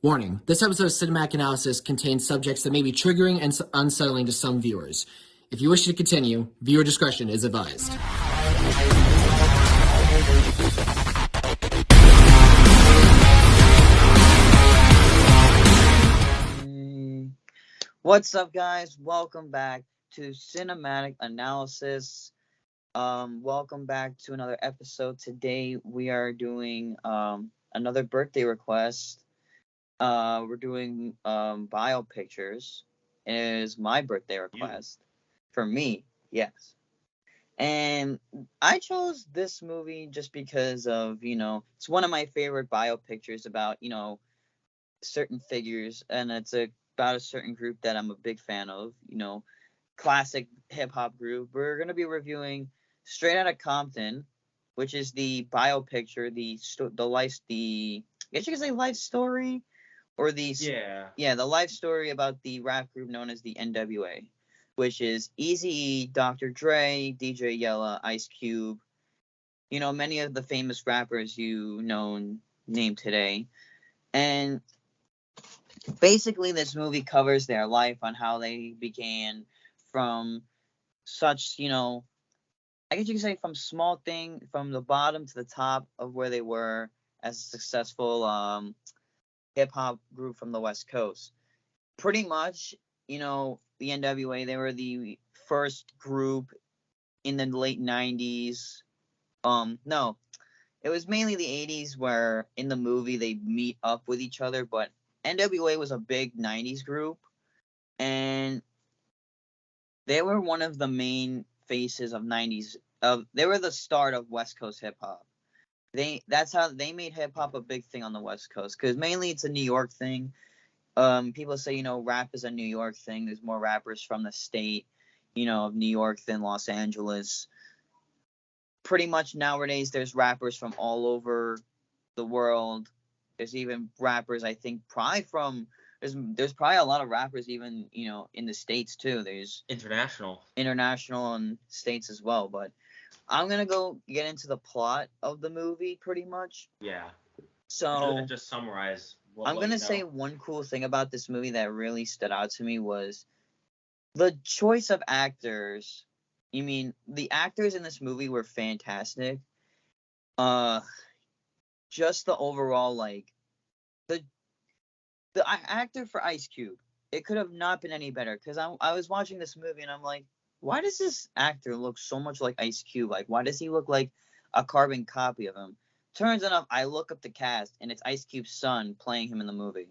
Warning, this episode of Cinematic Analysis contains subjects that may be triggering and unsettling to some viewers. If you wish to continue, viewer discretion is advised. What's up, guys? Welcome back to Cinematic Analysis. Welcome back to another episode. Today we are doing another birthday request. We're doing bio pictures. It is my birthday request. For me, yes. And I chose this movie just because of, it's one of my favorite bio pictures about, certain figures, and it's about a certain group that I'm a big fan of, classic hip hop group. We're going to be reviewing Straight Outta Compton, which is the bio picture, the life, I guess you could say life story, or the life story about the rap group known as the NWA, which is Eazy-E, Dr. Dre, DJ Yella, Ice Cube, many of the famous rappers named today. And basically this movie covers their life on how they began from such, I guess you could say from small thing, from the bottom to the top of where they were as a successful hip-hop group from the West Coast. Pretty much, the NWA, they were the first group in the late 90s. No, it was mainly the 80s where in the movie they meet up with each other, but NWA was a big 90s group, and they were one of the main faces of 90s. They were the start of West Coast hip-hop. That's how they made hip-hop a big thing on the West Coast, because mainly it's a New York thing. People say, rap is a New York thing. There's more rappers from the state, of New York than Los Angeles. Pretty much nowadays, there's rappers from all over the world. There's even rappers, I think, there's probably a lot of rappers even, in the States too. There's international and States as well. But I'm going to go get into the plot of the movie pretty much. Yeah. So just summarize. I'm going to say one cool thing about this movie that really stood out to me was the choice of actors. The actors in this movie were fantastic. Just the overall, the actor for Ice Cube, it could have not been any better, because I was watching this movie and I'm like, why does this actor look so much like Ice Cube? Like, why does he look like a carbon copy of him? Turns out I look up the cast, and it's Ice Cube's son playing him in the movie.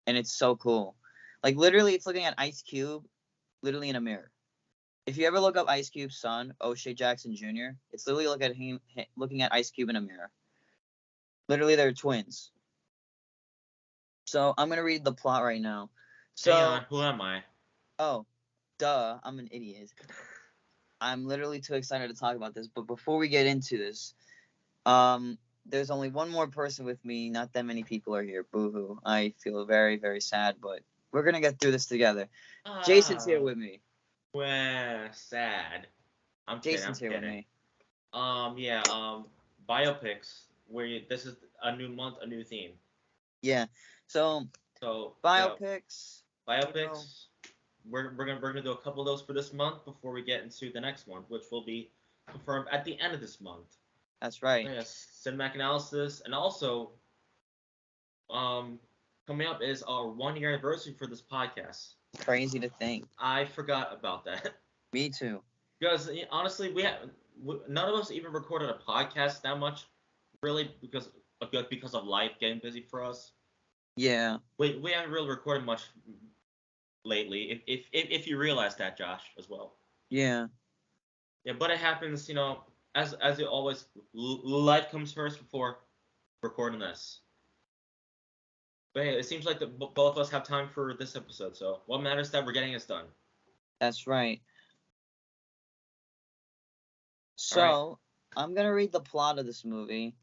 And it's so cool. Like, literally, it's looking at Ice Cube literally in a mirror. If you ever look up Ice Cube's son, O'Shea Jackson Jr., it's literally looking at Ice Cube in a mirror. Literally, they're twins. So, I'm going to read the plot right now. So, hang on, who am I? Oh, duh, I'm an idiot. I'm literally too excited to talk about this, but before we get into this, there's only one more person with me. Not that many people are here. Boo-hoo. I feel very, very sad, but we're going to get through this together. Jason's here with me. Well, sad. Jason's here with me. Biopics, this is a new month, a new theme. Yeah. So biopics. We're gonna do a couple of those for this month before we get into the next one, which will be confirmed at the end of this month. That's right. Yes, cinematic analysis, and also, coming up is our 1-year anniversary for this podcast. Crazy to think. I forgot about that. Me too. Because honestly, none of us even recorded a podcast that much, really, because of life getting busy for us. Yeah. We haven't really recorded much lately, if you realize that, Josh, as well. Yeah. Yeah, but it happens, as it always, life comes first before recording this. But hey, it seems like both of us have time for this episode, so what matters is that we're getting this done. That's right. So, I'm going to read the plot of this movie.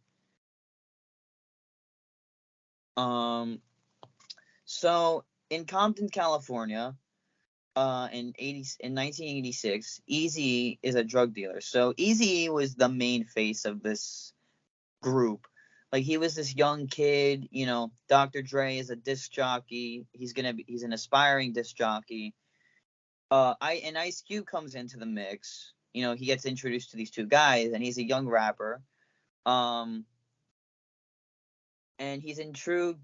So, in Compton, California, in 1986, Eazy is a drug dealer. So, Eazy was the main face of this group. Like, he was this young kid, Dr. Dre is a disc jockey. He's an aspiring disc jockey. And Ice Cube comes into the mix. He gets introduced to these two guys, and he's a young rapper. And he's intrigued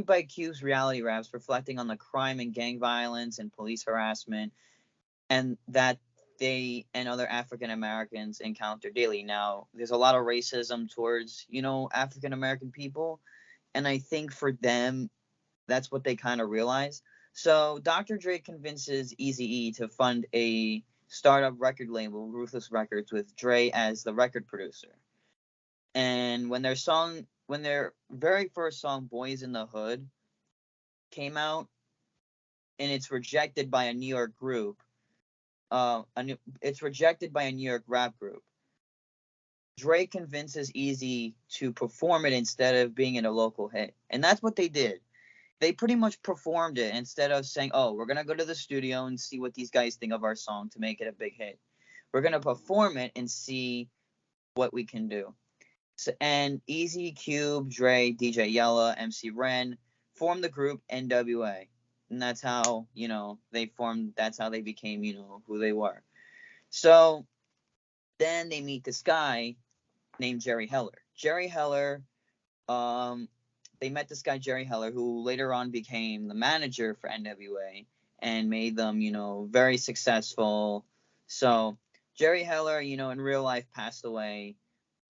by Cube's reality raps, reflecting on the crime and gang violence and police harassment, and that they and other African Americans encounter daily. Now, there's a lot of racism towards, African American people, and I think for them, that's what they kind of realize. So Dr. Dre convinces Eazy-E to fund a startup record label, Ruthless Records, with Dre as the record producer. And when their very first song, Boys in the Hood, came out, and it's rejected by a New York group, it's rejected by a New York rap group. Dre convinces Eazy to perform it instead of being in a local hit. And that's what they did. They pretty much performed it instead of saying, oh, we're going to go to the studio and see what these guys think of our song to make it a big hit. We're going to perform it and see what we can do. So, and Eazy, Cube, Dre, DJ Yella, MC Ren formed the group NWA. And that's how, that's how they became, who they were. So then they meet this guy named Jerry Heller. They met this guy, Jerry Heller, who later on became the manager for NWA and made them, very successful. So Jerry Heller, in real life passed away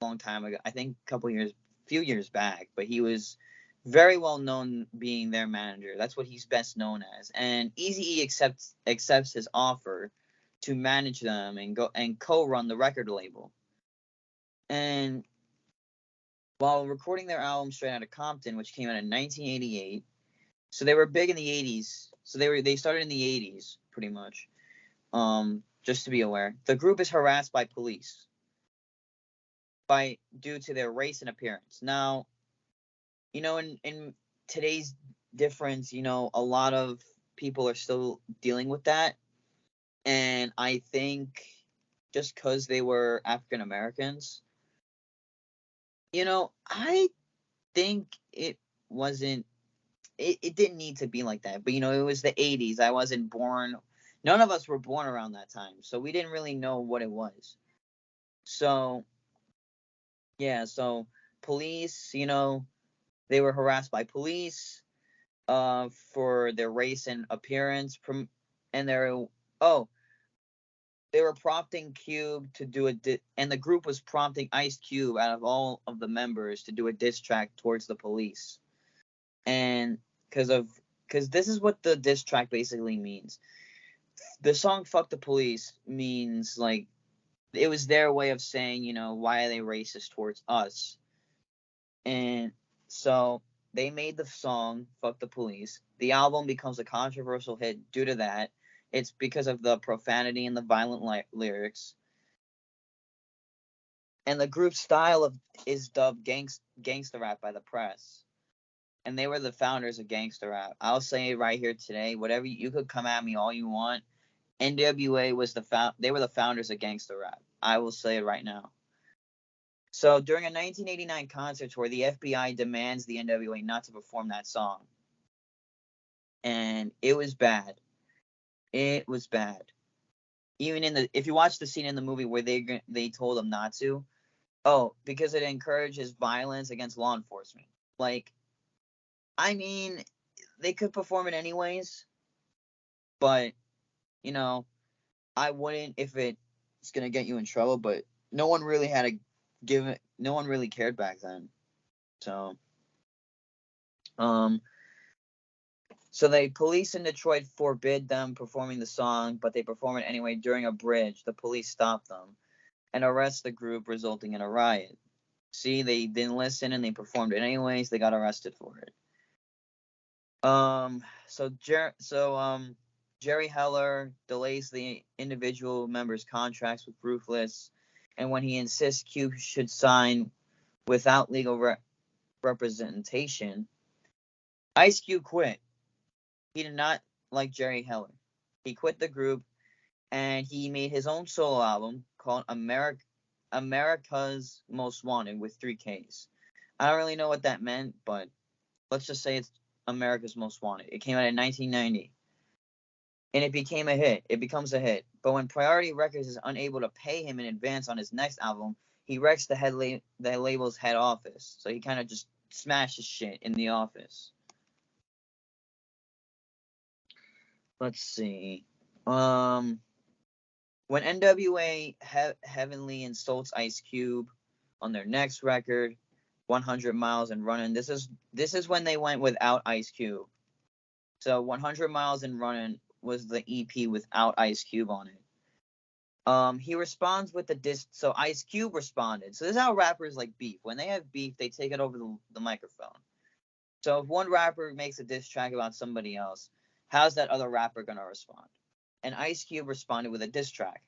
a long time ago. I think few years back, but he was very well known being their manager. That's what he's best known as. And Eazy-E accepts his offer to manage them and co-run the record label. And while recording their album Straight Outta Compton, which came out in 1988, so they were big in the 80s. So they started in the 80s, pretty much. Just to be aware, the group is harassed by police due to their race and appearance. Now, in today's difference, a lot of people are still dealing with that, and I think just because they were African Americans, I think it didn't need to be like that. But, it was the 80s. I wasn't born. None of us were born around that time. So we didn't really know what it was. So, yeah. So police, they were harassed by police for their race and appearance. And they were prompting Cube to do and the group was prompting Ice Cube out of all of the members to do a diss track towards the police. And because this is what the diss track basically means. The song "Fuck the Police" means, like, it was their way of saying, why are they racist towards us? And so they made the song "Fuck the Police." The album becomes a controversial hit due to that. It's because of the profanity and the violent lyrics. And the group's style is dubbed gangster rap by the press. And they were the founders of gangster rap. I'll say it right here today. Whatever, you could come at me all you want. NWA was they were the founders of gangster rap. I will say it right now. So during a 1989 concert tour, the FBI demands the NWA not to perform that song. And it was bad. It was bad. Even if you watch the scene in the movie where they told them not to, because it encourages violence against law enforcement. Like, I mean, they could perform it anyways, but I wouldn't if it's gonna get you in trouble. But no one really had to give it. No one really cared back then. So, So the police in Detroit forbid them performing the song, but they perform it anyway during a bridge. The police stop them and arrest the group, resulting in a riot. See, they didn't listen and they performed it anyways. They got arrested for it. Jerry Heller delays the individual members' contracts with Ruthless, and when he insists Cube should sign without legal representation, Ice Cube quit. He did not like Jerry Heller. He quit the group, and he made his own solo album called America's Most Wanted with 3 Ks. I don't really know what that meant, but let's just say it's America's Most Wanted. It came out in 1990. And it became a hit. It becomes a hit. But when Priority Records is unable to pay him in advance on his next album, he wrecks the label's head office. So he kind of just smashes shit in the office. Let's see. When NWA heavily insults Ice Cube on their next record, 100 Miles and Running. This is when they went without Ice Cube. So 100 Miles and Running was the EP without Ice Cube on it. He responds with the diss. So Ice Cube responded. So this is how rappers like beef. When they have beef, they take it over the microphone. So if one rapper makes a diss track about somebody else, how's that other rapper gonna respond? And Ice Cube responded with a diss track.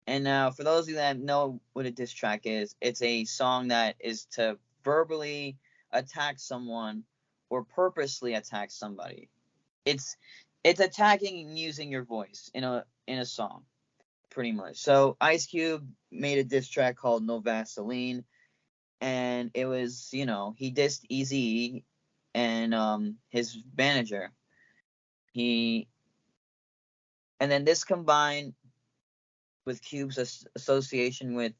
And now, for those of you that know what a diss track is, it's a song that is to verbally attack someone or purposely attack somebody. It's attacking and using your voice in a song, pretty much. So Ice Cube made a diss track called No Vaseline, and it was, he dissed Eazy and his manager. And then this combined with Cube's association with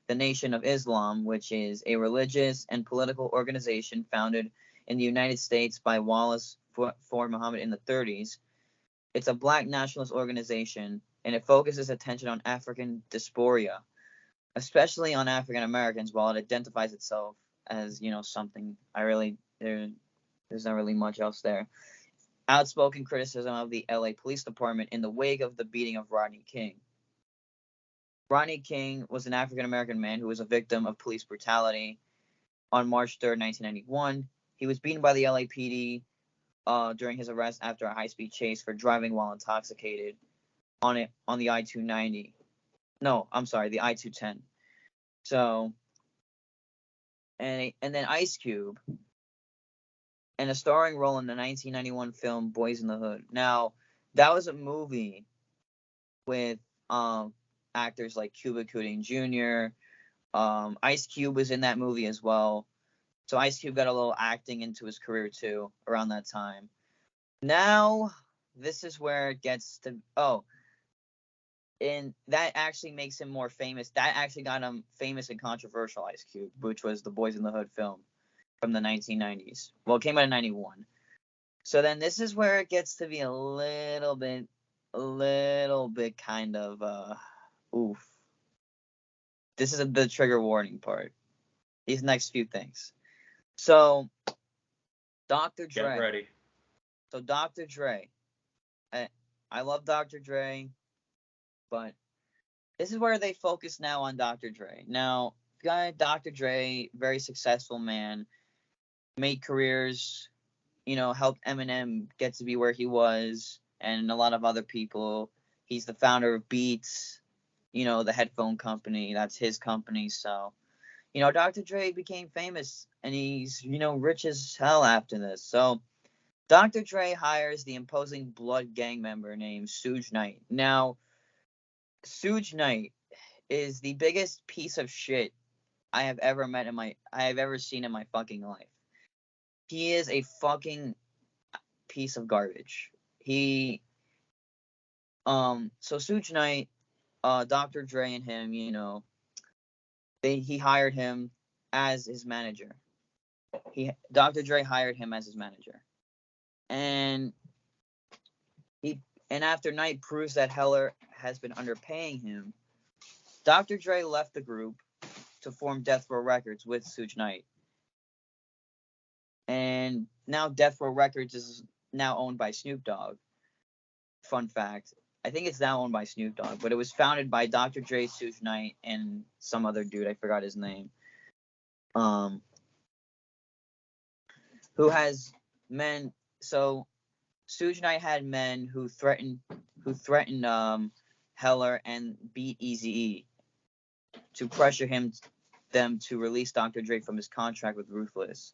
the Nation of Islam, which is a religious and political organization founded in the United States by Wallace Ford Muhammad in the 30s. It's a black nationalist organization, and it focuses attention on African dysphoria, especially on African Americans, while it identifies itself as, something. There's not really much else there. Outspoken criticism of the LA Police Department in the wake of the beating of Rodney King. Rodney King was an African American man who was a victim of police brutality on March 3rd, 1991. He was beaten by the LAPD during his arrest after a high-speed chase for driving while intoxicated on the I-290. No, I'm sorry, the I-210. So, and then Ice Cube, and a starring role in the 1991 film Boys in the Hood. Now, that was a movie with actors like Cuba Gooding Jr. Ice Cube was in that movie as well. So Ice Cube got a little acting into his career too around that time. Now, this is where it gets to... and that actually makes him more famous. That actually got him famous and controversial, Ice Cube, which was the Boys in the Hood film from the 1990s. Well, it came out in 91. So then this is where it gets to be a little bit kind of, oof. This is the trigger warning part. These next few things. So, Dr. Dre. Get ready. So, Dr. Dre. I love Dr. Dre, but this is where they focus now on Dr. Dre. Now, Dr. Dre, very successful man, made careers, helped Eminem get to be where he was, and a lot of other people. He's the founder of Beats, the headphone company. That's his company. So, Dr. Dre became famous, and he's, rich as hell after this. So, Dr. Dre hires the imposing Blood gang member named Suge Knight. Now, Suge Knight is the biggest piece of shit I have ever seen in my fucking life. He is a fucking piece of garbage. So Suge Knight, Dr. Dre and him, he hired him as his manager. Dr. Dre hired him as his manager. And after Knight proves that Heller has been underpaying him, Dr. Dre left the group to form Death Row Records with Suge Knight. And now Death Row Records is now owned by Snoop Dogg. Fun fact. I think it's now owned by Snoop Dogg, but it was founded by Dr. Dre, Suge Knight, and some other dude. I forgot his name. Who has men. So Suge Knight had men who threatened Heller and beat Eazy-E to pressure them to release Dr. Dre from his contract with Ruthless.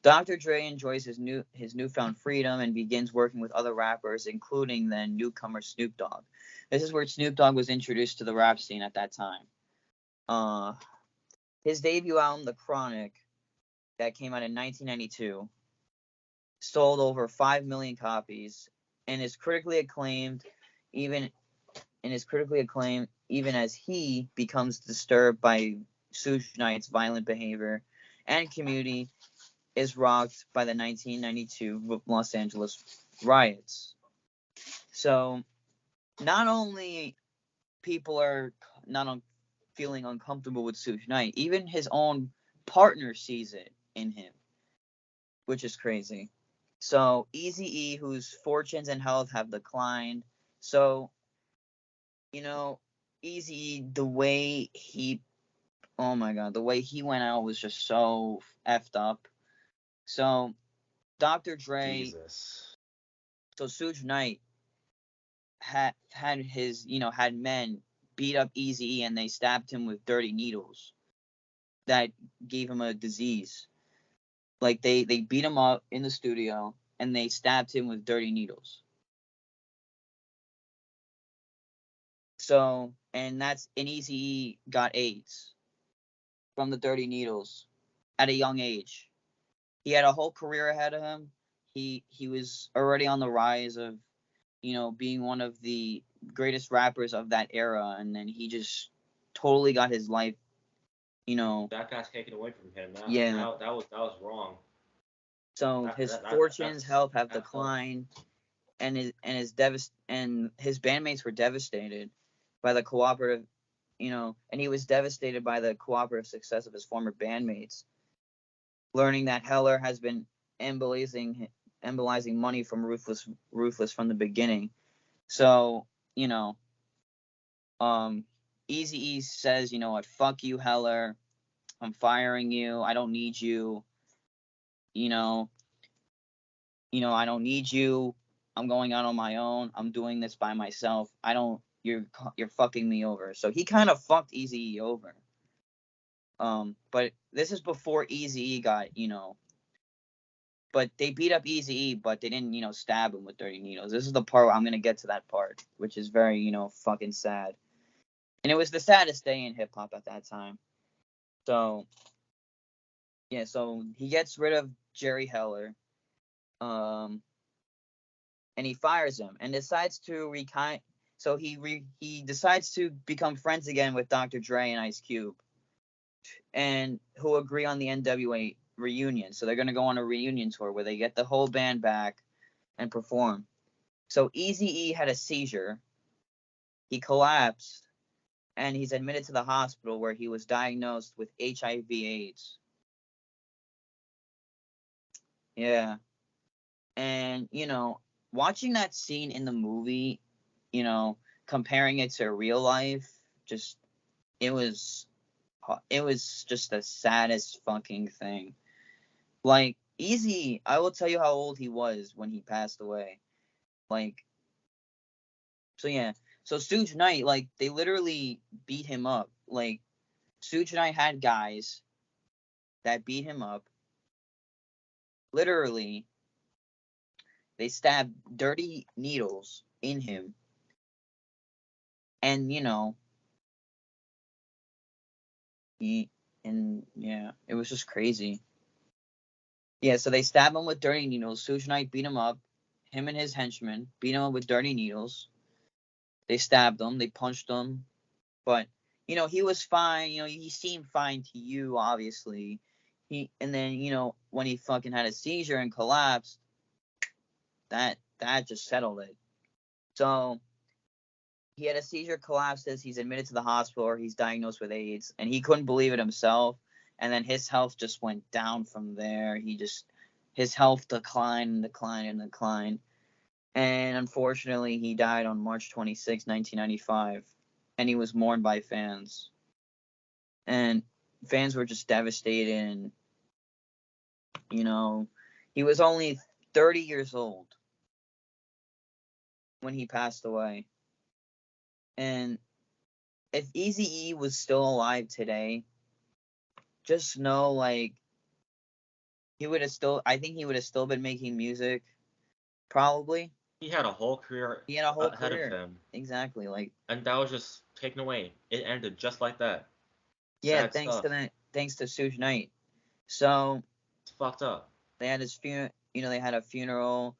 Dr. Dre enjoys his newfound freedom and begins working with other rappers, including then newcomer Snoop Dogg. This is where Snoop Dogg was introduced to the rap scene at that time. His debut album, The Chronic, that came out in 1992, sold over 5 million copies, and is critically acclaimed even as he becomes disturbed by Suge Knight's violent behavior, and community is rocked by the 1992 Los Angeles riots. So not only people are not feeling uncomfortable with Suge Knight, even his own partner sees it in him, which is crazy. So Eazy-E, whose fortunes and health have declined. So, Eazy-E, oh my god, the way he went out was just so effed up. So Dr. Dre, Jesus. so Suge Knight had men beat up Eazy-E, and they stabbed him with dirty needles that gave him a disease. Like they beat him up in the studio and they stabbed him with dirty needles. So, and Eazy-E got AIDS from the dirty needles at a young age. He had a whole career ahead of him. He was already on the rise of, being one of the greatest rappers of that era, and then he just totally got his life, That got taken away from him. Yeah. That was wrong. So his fortunes, health have declined, and his bandmates were devastated by the cooperative, and he was devastated by the cooperative success of his former bandmates, learning that Heller has been embolizing money from Ruthless from the beginning. So, Eazy-E says, what, fuck you, Heller. I'm firing you. I don't need you. I don't need you. I'm going out on my own. I'm doing this by myself. You're fucking me over. So he kind of fucked Eazy-E over. But this is before Eazy-E got, but they beat up Eazy-E, but they didn't, stab him with dirty needles. This is the part where I'm gonna get to that part, which is very, fucking sad. And it was the saddest day in hip hop at that time. So, yeah, so he gets rid of Jerry Heller, and he fires him and decides to So he decides to become friends again with Dr. Dre and Ice Cube, and who agree on the NWA reunion. So they're gonna go on a reunion tour where they get the whole band back and perform. So Eazy-E had a seizure. He collapsed, and he's admitted to the hospital where he was diagnosed with HIV/AIDS. Yeah. And, watching that scene in the movie, comparing it to real life, just, it was just the saddest fucking thing. Like, Eazy, I will tell you how old he was when he passed away. Like, so yeah. So Suge Knight, like, they literally beat him up. Like, Suge Knight had guys that beat him up. Literally, they stabbed dirty needles in him. And, it was just crazy. Yeah, so they stabbed him with dirty needles. Suge Knight beat him up. Him and his henchmen beat him up with dirty needles. They stabbed him. They punched him. But, he was fine. He seemed fine to you, obviously. And then, when he fucking had a seizure and collapsed, that just settled it. So he had a seizure, collapses. He's admitted to the hospital, or he's diagnosed with AIDS, and he couldn't believe it himself. And then his health just went down from there. His health declined. And unfortunately, he died on March 26, 1995. And he was mourned by fans. And fans were just devastated. And, he was only 30 years old when he passed away. And if Eazy-E was still alive today, just know, like, I think he would have still been making music, probably. He had a whole career He had a whole ahead career. of him. Exactly, like. And that was just taken away. It ended just like that. Yeah, Sad thanks stuff. to that, thanks to Suge Knight. So, fucked up. They had his funeral. They had a funeral,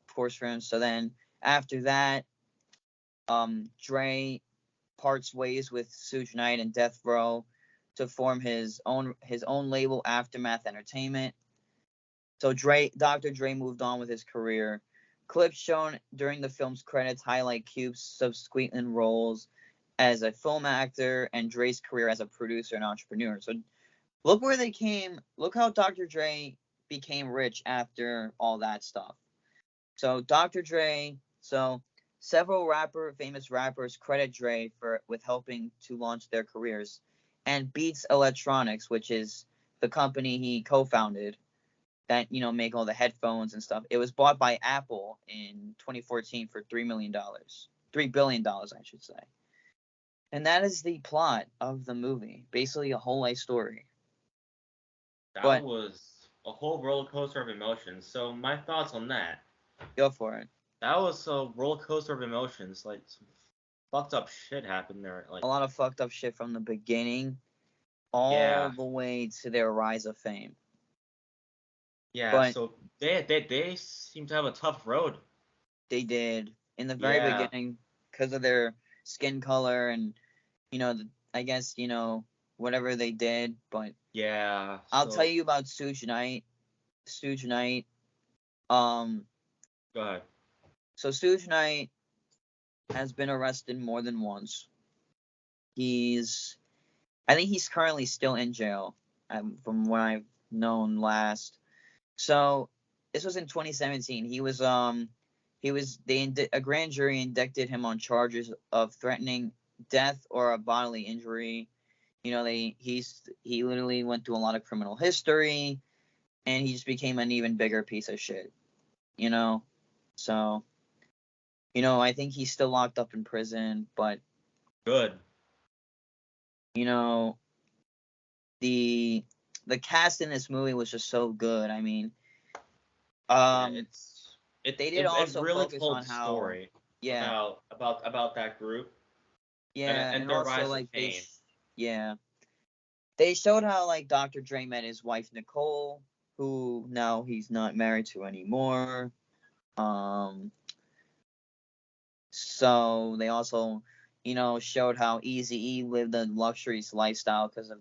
of course, for him. So then after that, Dre parts ways with Suge Knight and Death Row to form his own label, Aftermath Entertainment. So Dr. Dre moved on with his career. Clips shown during the film's credits highlight Cube's subsequent roles as a film actor and Dre's career as a producer and entrepreneur. So look where they came. Look how Dr. Dre became rich after all that stuff. So Dr. Dre, several famous rappers credit Dre with helping to launch their careers. And Beats Electronics, which is the company he co-founded that, make all the headphones and stuff. It was bought by Apple in 2014 for $3 million. $3 billion, I should say. And that is the plot of the movie. Basically a whole life story. That was a whole roller coaster of emotions. So my thoughts on that. Go for it. That was a roller coaster of emotions. Like, some fucked up shit happened there. Like, a lot of fucked up shit from the beginning all the way to their rise of fame. Yeah, but so they seem to have a tough road. They did in the very beginning because of their skin color and I guess whatever they did. But yeah, I'll tell you about Suge Knight. Go ahead. So Suge Knight has been arrested more than once. I think he's currently still in jail, from what I've known last. So this was in 2017. A grand jury indicted him on charges of threatening death or a bodily injury. He literally went through a lot of criminal history, and he just became an even bigger piece of shit. So, I think he's still locked up in prison, but good. The cast in this movie was just so good. I mean, they did also really focus told on the how story about that group. And their also rise like to fame. They showed how like Dr. Dre met his wife Nicole, who now he's not married to anymore. So they also showed how Eazy-E lived a luxurious lifestyle because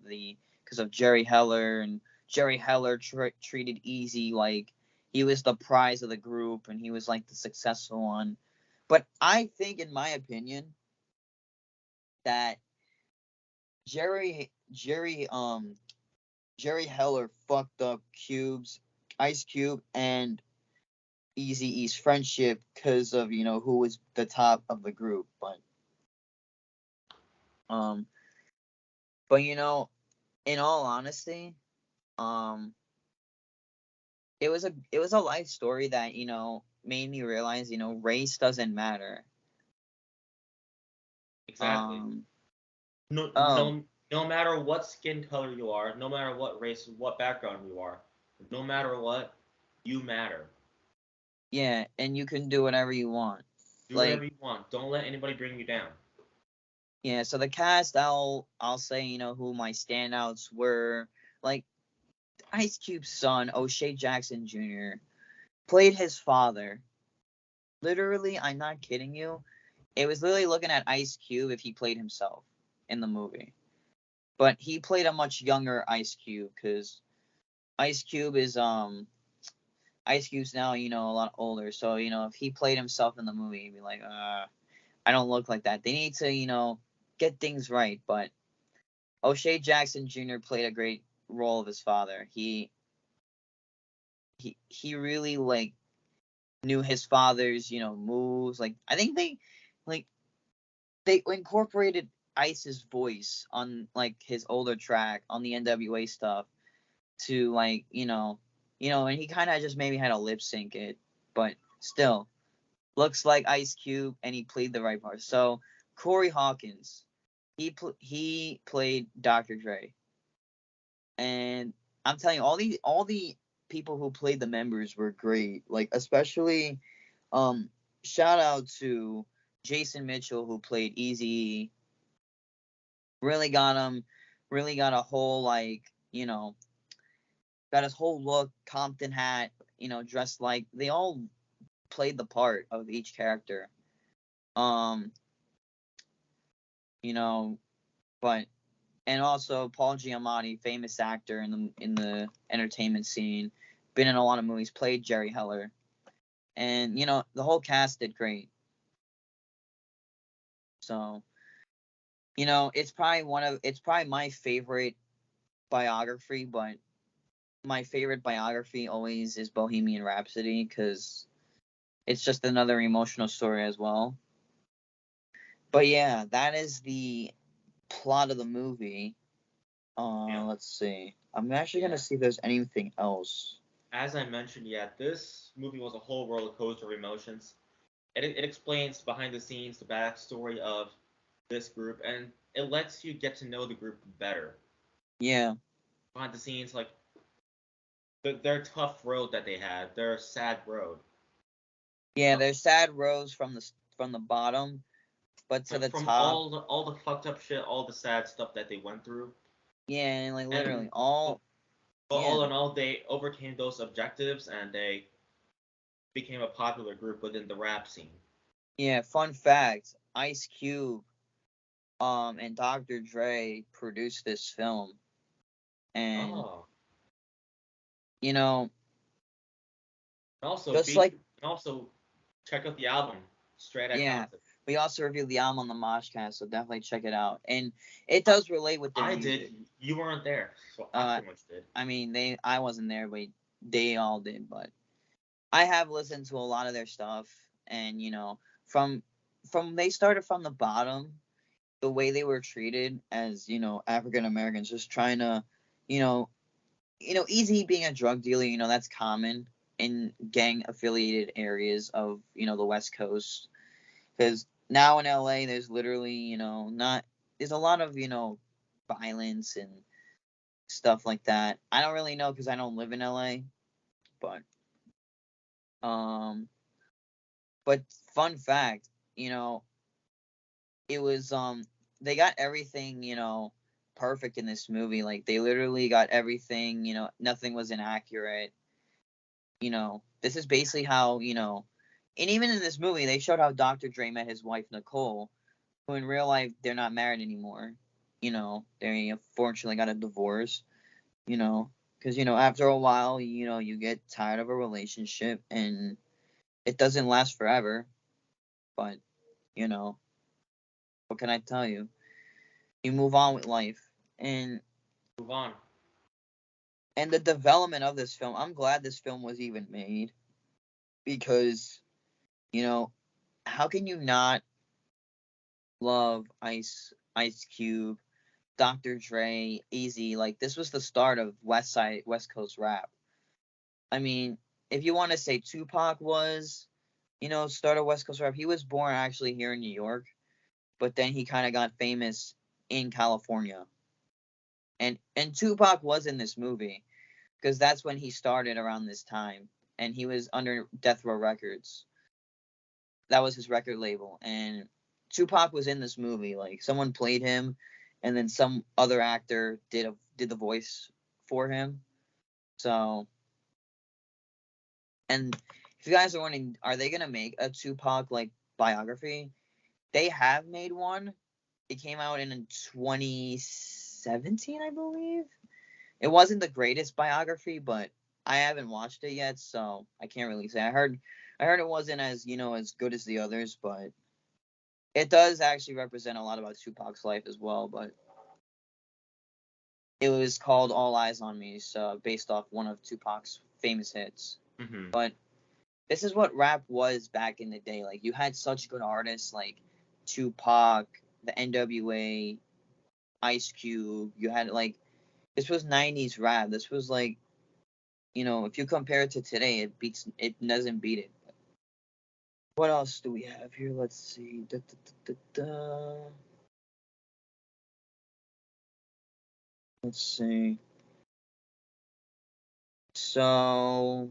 of Jerry Heller, and Jerry Heller treated Eazy like he was the prize of the group and he was like the successful one. But I think, in my opinion, that Jerry Heller fucked up Ice Cube and Eazy-E's friendship because of who was the top of the group. But in all honesty, it was a life story that made me realize race doesn't matter. Exactly. No matter what skin color you are, no matter what race, what background you are, no matter what, you matter. Yeah, and you can do whatever you want. Do whatever you want. Don't let anybody bring you down. Yeah, so the cast, I'll say, who my standouts were. Like, Ice Cube's son, O'Shea Jackson Jr., played his father. Literally, I'm not kidding you. It was literally looking at Ice Cube if he played himself in the movie. But he played a much younger Ice Cube, because Ice Cube's now, a lot older. So, if he played himself in the movie, he'd be like, I don't look like that. They need to, get things right. But O'Shea Jackson Jr. played a great role of his father. He really like knew his father's moves. Like, I think they incorporated Ice's voice on like his older track on the NWA stuff to like and he kind of just maybe had to lip sync it, but still looks like Ice Cube, and he played the right part. So Corey Hawkins, he played Dr. Dre, and I'm telling you, all the people who played the members were great. Like, especially shout out to Jason Mitchell, who played Eazy. Really got a whole, like, got his whole look, Compton hat, dressed like, they all played the part of each character. But and also Paul Giamatti, famous actor in the entertainment scene, been in a lot of movies, played Jerry Heller, and the whole cast did great. So it's probably my favorite biography, but my favorite biography always is Bohemian Rhapsody because it's just another emotional story as well. But yeah, that is the plot of the movie. Let's see. I'm actually gonna see if there's anything else. As I mentioned, this movie was a whole roller coaster of emotions. It explains behind the scenes the backstory of this group, and it lets you get to know the group better. Yeah. Behind the scenes, like their tough road that they had, their sad road. Yeah, there's sad roads from the bottom, but to the from top. all the fucked up shit, all the sad stuff that they went through. Yeah, and like literally And all. all in all, they overcame those objectives and they became a popular group within the rap scene. Yeah, fun fact: Ice Cube, and Dr. Dre produced this film, and also just like also check out the album Straight Outta Compton. We also reviewed the album on the Moshcast, so definitely check it out. And it does relate with the I music. did. You weren't there, so I pretty much did. I mean, I wasn't there, but they all did. But I have listened to a lot of their stuff, and from they started from the bottom, the way they were treated as African Americans, just trying to, Easy being a drug dealer, that's common in gang affiliated areas of the West Coast, because now in LA there's literally there's a lot of violence and stuff like that. I don't really know because I don't live in LA, but fun fact, it was they got everything perfect in this movie. Like they literally got everything, nothing was inaccurate. This is basically how and even in this movie they showed how Dr. Dre met his wife Nicole, who in real life they're not married anymore. They unfortunately got a divorce. Because after a while, you get tired of a relationship and it doesn't last forever. But what can I tell you? You move on with life and move on. And the development of this film, I'm glad this film was even made, because how can you not love Ice Cube, Dr. Dre, Easy? Like this was the start of West Coast rap. I mean, if you want to say Tupac was, start of West Coast rap, he was born actually here in New York, but then he kind of got famous in California. And Tupac was in this movie because that's when he started around this time, and he was under Death Row Records. That was his record label, and Tupac was in this movie. Like someone played him, and then some other actor did the voice for him. So, and if you guys are wondering, are they gonna make a Tupac like biography? They have made one. It came out in 2017, I believe. It wasn't the greatest biography, but I haven't watched it yet, so I can't really say. I heard it wasn't as as good as the others, but it does actually represent a lot about Tupac's life as well. But it was called All Eyes on Me, so based off one of Tupac's famous hits. Mm-hmm. But this is what rap was back in the day. Like you had such good artists like Tupac, the NWA, Ice Cube. You had like this was 90s rap. This was like if you compare it to today, it doesn't beat it. What else do we have here? Let's see. Let's see. So,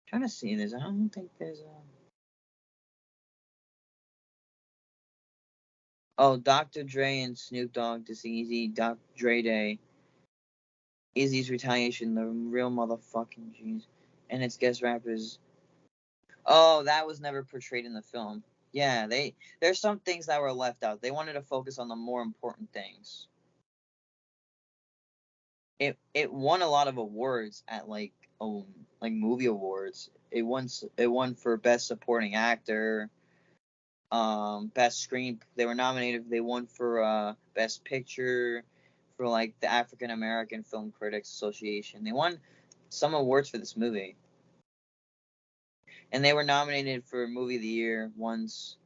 trying to see this. I don't think there's a. Oh, Dr. Dre and Snoop Dogg, this Easy, Dr. Dre Day, Easy's Retaliation, the real motherfucking jeez, and its guest rappers. Oh, that was never portrayed in the film. Yeah, there's some things that were left out. They wanted to focus on the more important things. It won a lot of awards at like movie awards. It won for best supporting actor, best screen. They were nominated. They won for best picture for like the African American Film Critics Association. They won some awards for this movie, and they were nominated for Movie of the Year once.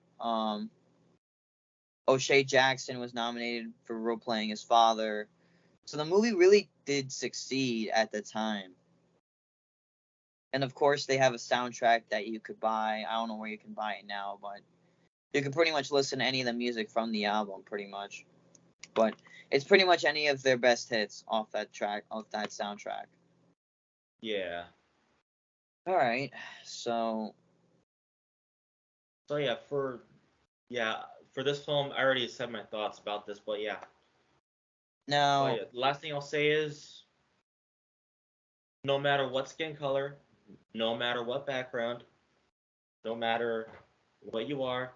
O'Shea Jackson was nominated for role playing his father. So the movie really did succeed at the time. And of course, they have a soundtrack that you could buy. I don't know where you can buy it now, but you can pretty much listen to any of the music from the album, pretty much. But it's pretty much any of their best hits off that soundtrack. Yeah. All right, so So for this film, I already said my thoughts about this, but yeah. now, The last thing I'll say is, no matter what skin color, no matter what background, no matter what you are,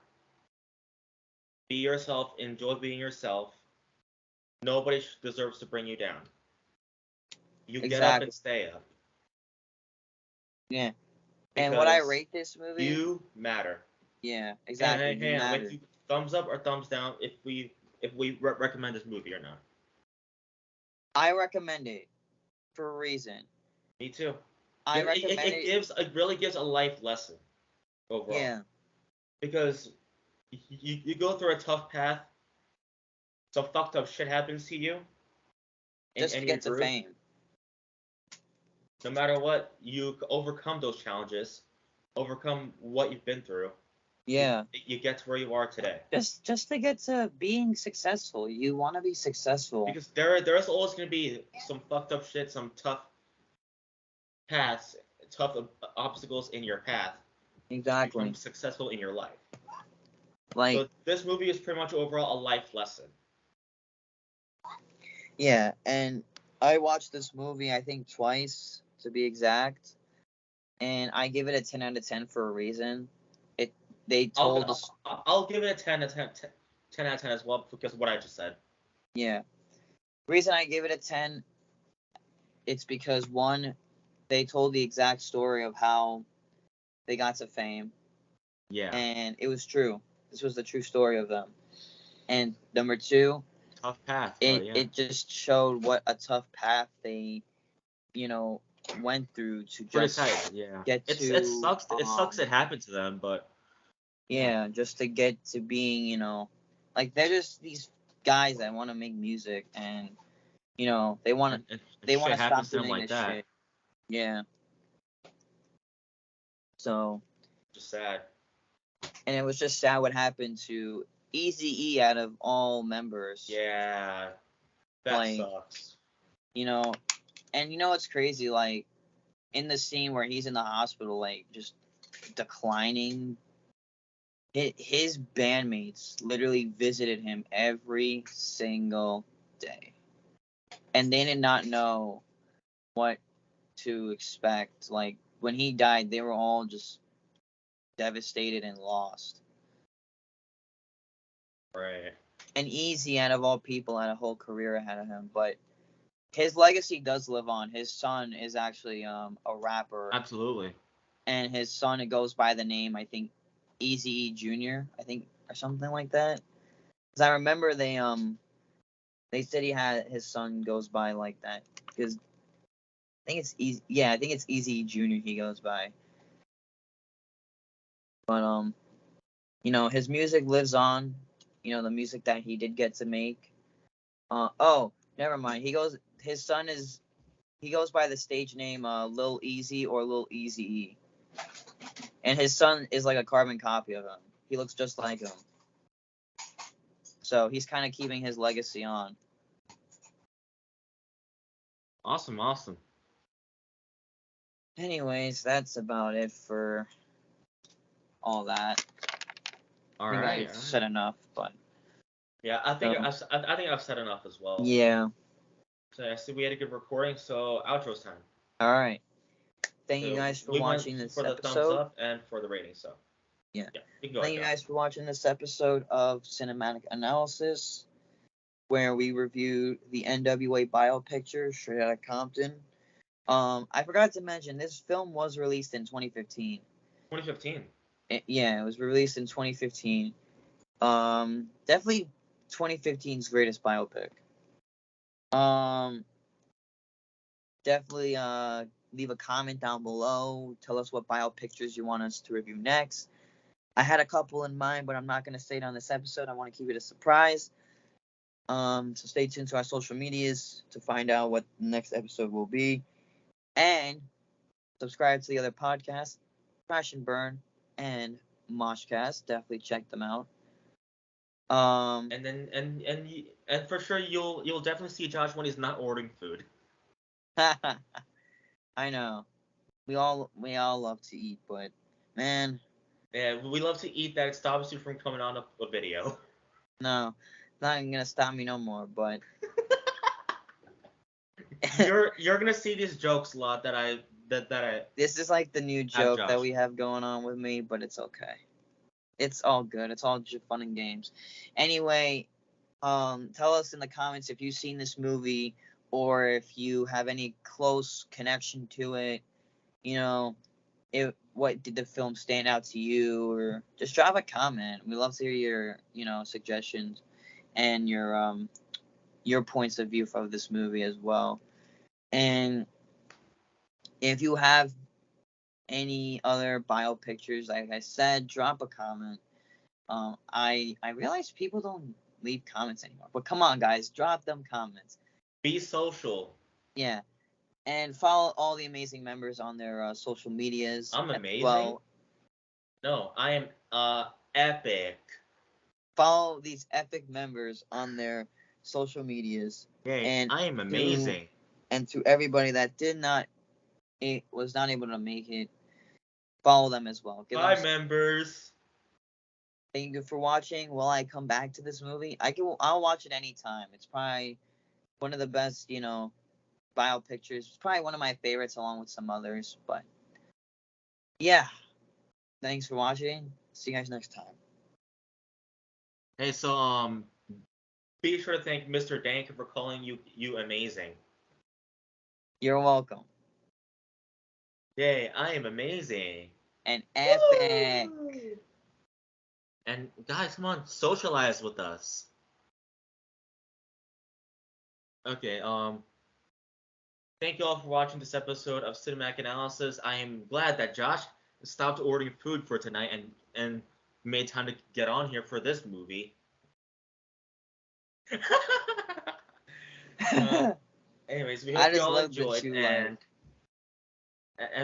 be yourself, enjoy being yourself. Nobody deserves to bring you down. You get up exactly, and stay up. yeah. And what I Because rate this movie, you matter. yeah, exactly, you And matter. thumbs up or thumbs down if we recommend this movie or not. I recommend it for a reason. Me too. I recommend it. It really gives a life lesson overall. Yeah, Because you go through a tough path, some fucked up shit happens to you, just to and your get to group. fame. No matter what, you overcome those challenges, overcome what you've been through. Yeah. You get to where you are today. Just to get to being successful. You want to be successful. Because there's always going to be some fucked up shit, some tough paths, tough obstacles in your path. Exactly. Become successful in your life. Like, So this movie is pretty much overall a life lesson. yeah, and I watched this movie I think twice to be exact, and I give it a 10 out of 10 for a reason. They told us, I'll give it a 10 out of 10 as well because of what I just said. yeah. Reason I give it a 10, it's because one, they told the exact story of how they got to fame. Yeah. And it was true. This was the true story of them. And number two, Tough path. it just showed what a tough path they, went through to just get to. It sucks. It sucks it happened to them, but yeah, just to get to being, like they're just these guys that want to make music, and they want to stop to them doing like this that. shit. Yeah. So, Just sad. and it was just sad what happened to Eazy-E out of all members. Yeah, that Like, sucks. And what's crazy, like in the scene where he's in the hospital, like just declining, his bandmates literally visited him every single day, and they did not know what to expect. Like when he died, they were all just devastated and lost. Right. And Easy, out of all people, had a whole career ahead of him, but his legacy does live on. His son is actually a rapper. Absolutely. And his son, it goes by the name, I think, Eazy-E Jr., I think, or something like that. Because I remember they said his son goes by like that. Because I think it's Easy. Yeah, I think it's Eazy-E Jr. he goes by. But his music lives on. The music that he did get to make. Oh, never mind. His son he goes by the stage name Lil Easy or Lil Eazy-E. And his son is like a carbon copy of him. He looks just like him. So he's kind of keeping his legacy on. Awesome. Anyways, that's about it for all that. All I think right. I've said enough, but Yeah, I think So, I've said enough as well. yeah. So I see we had a good recording. So outro's time. All right. Thank you So guys for we went watching this for the thumbs episode. up and for the rating. So Yeah. yeah, you can go Thank you ahead, guys for watching this episode of Cinematic Analysis, where we reviewed the NWA biopicture Straight Outta Compton. I forgot to mention this film was released in 2015. 2015. Yeah, it was released in 2015. Definitely 2015's greatest biopic. Definitely leave a comment down below. Tell us what biopictures you want us to review next. I had a couple in mind, but I'm not gonna say it on this episode. I want to keep it a surprise. So stay tuned to our social medias to find out what the next episode will be. And subscribe to the other podcasts, Crash and Burn and Moshcast. Definitely check them out. And then and for sure you'll definitely see Josh when he's not ordering food. I know. We all love to eat, but man, Yeah, we love to eat that. It stops you from coming on a video. no, it's not even gonna stop me no more. But You're gonna see these jokes a lot that I this is like the new have joke that Josh. we have going on with me, but it's okay. It's all good. It's all just fun and games. Anyway, tell us in the comments if you've seen this movie or if you have any close connection to it. You know, what did the film stand out to you, or just drop a comment. We love to hear your suggestions and your points of view of this movie as well. And if you have any other bio pictures, like I said, drop a comment. I realize people don't leave comments anymore, but come on, guys, drop them comments. Be social. Yeah, and follow all the amazing members on their social medias. I'm as amazing. Well, No, I am epic. follow these epic members on their social medias. Yay, And I am amazing. And to everybody that was not able to make it, follow them as well. Hi, members. Thank you for watching. Will I come back to this movie? I'll watch it anytime. It's probably one of the best, bio pictures. It's probably one of my favorites along with some others. But yeah, thanks for watching. See you guys next time. Hey, so be sure to thank Mr. Dank for calling you amazing. You're welcome. Yay, I am amazing. And epic. Woo! And guys, come on, socialize with us. Okay, thank you all for watching this episode of Cinematic Analysis. I am glad that Josh stopped ordering food for tonight and made time to get on here for this movie. Anyways, we hope you all enjoyed, and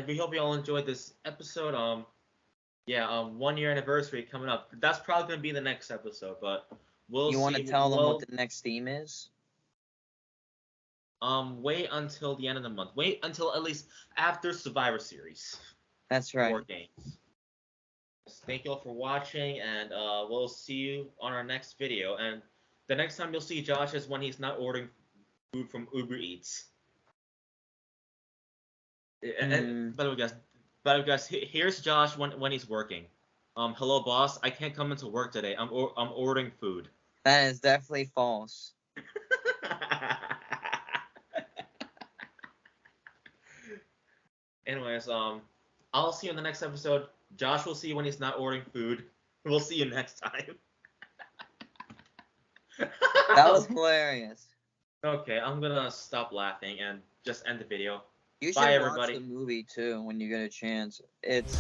we hope you all enjoyed this episode. Yeah, 1 year anniversary coming up. That's probably gonna be the next episode, but we'll see. You want to tell them what the next theme is? Wait until the end of the month. Wait until at least after Survivor Series. That's right. 4 games. Thank you all for watching, and we'll see you on our next video. And the next time you'll see Josh is when he's not ordering food from Uber Eats. And by the way, guys, here's Josh when he's working. Hello, boss. I can't come into work today. I'm ordering food. That is definitely false. Anyways, I'll see you in the next episode. Josh will see you when he's not ordering food. We'll see you next time. That was hilarious. Okay, I'm gonna stop laughing and just end the video. You should Bye, watch everybody. the movie too when you get a chance. It's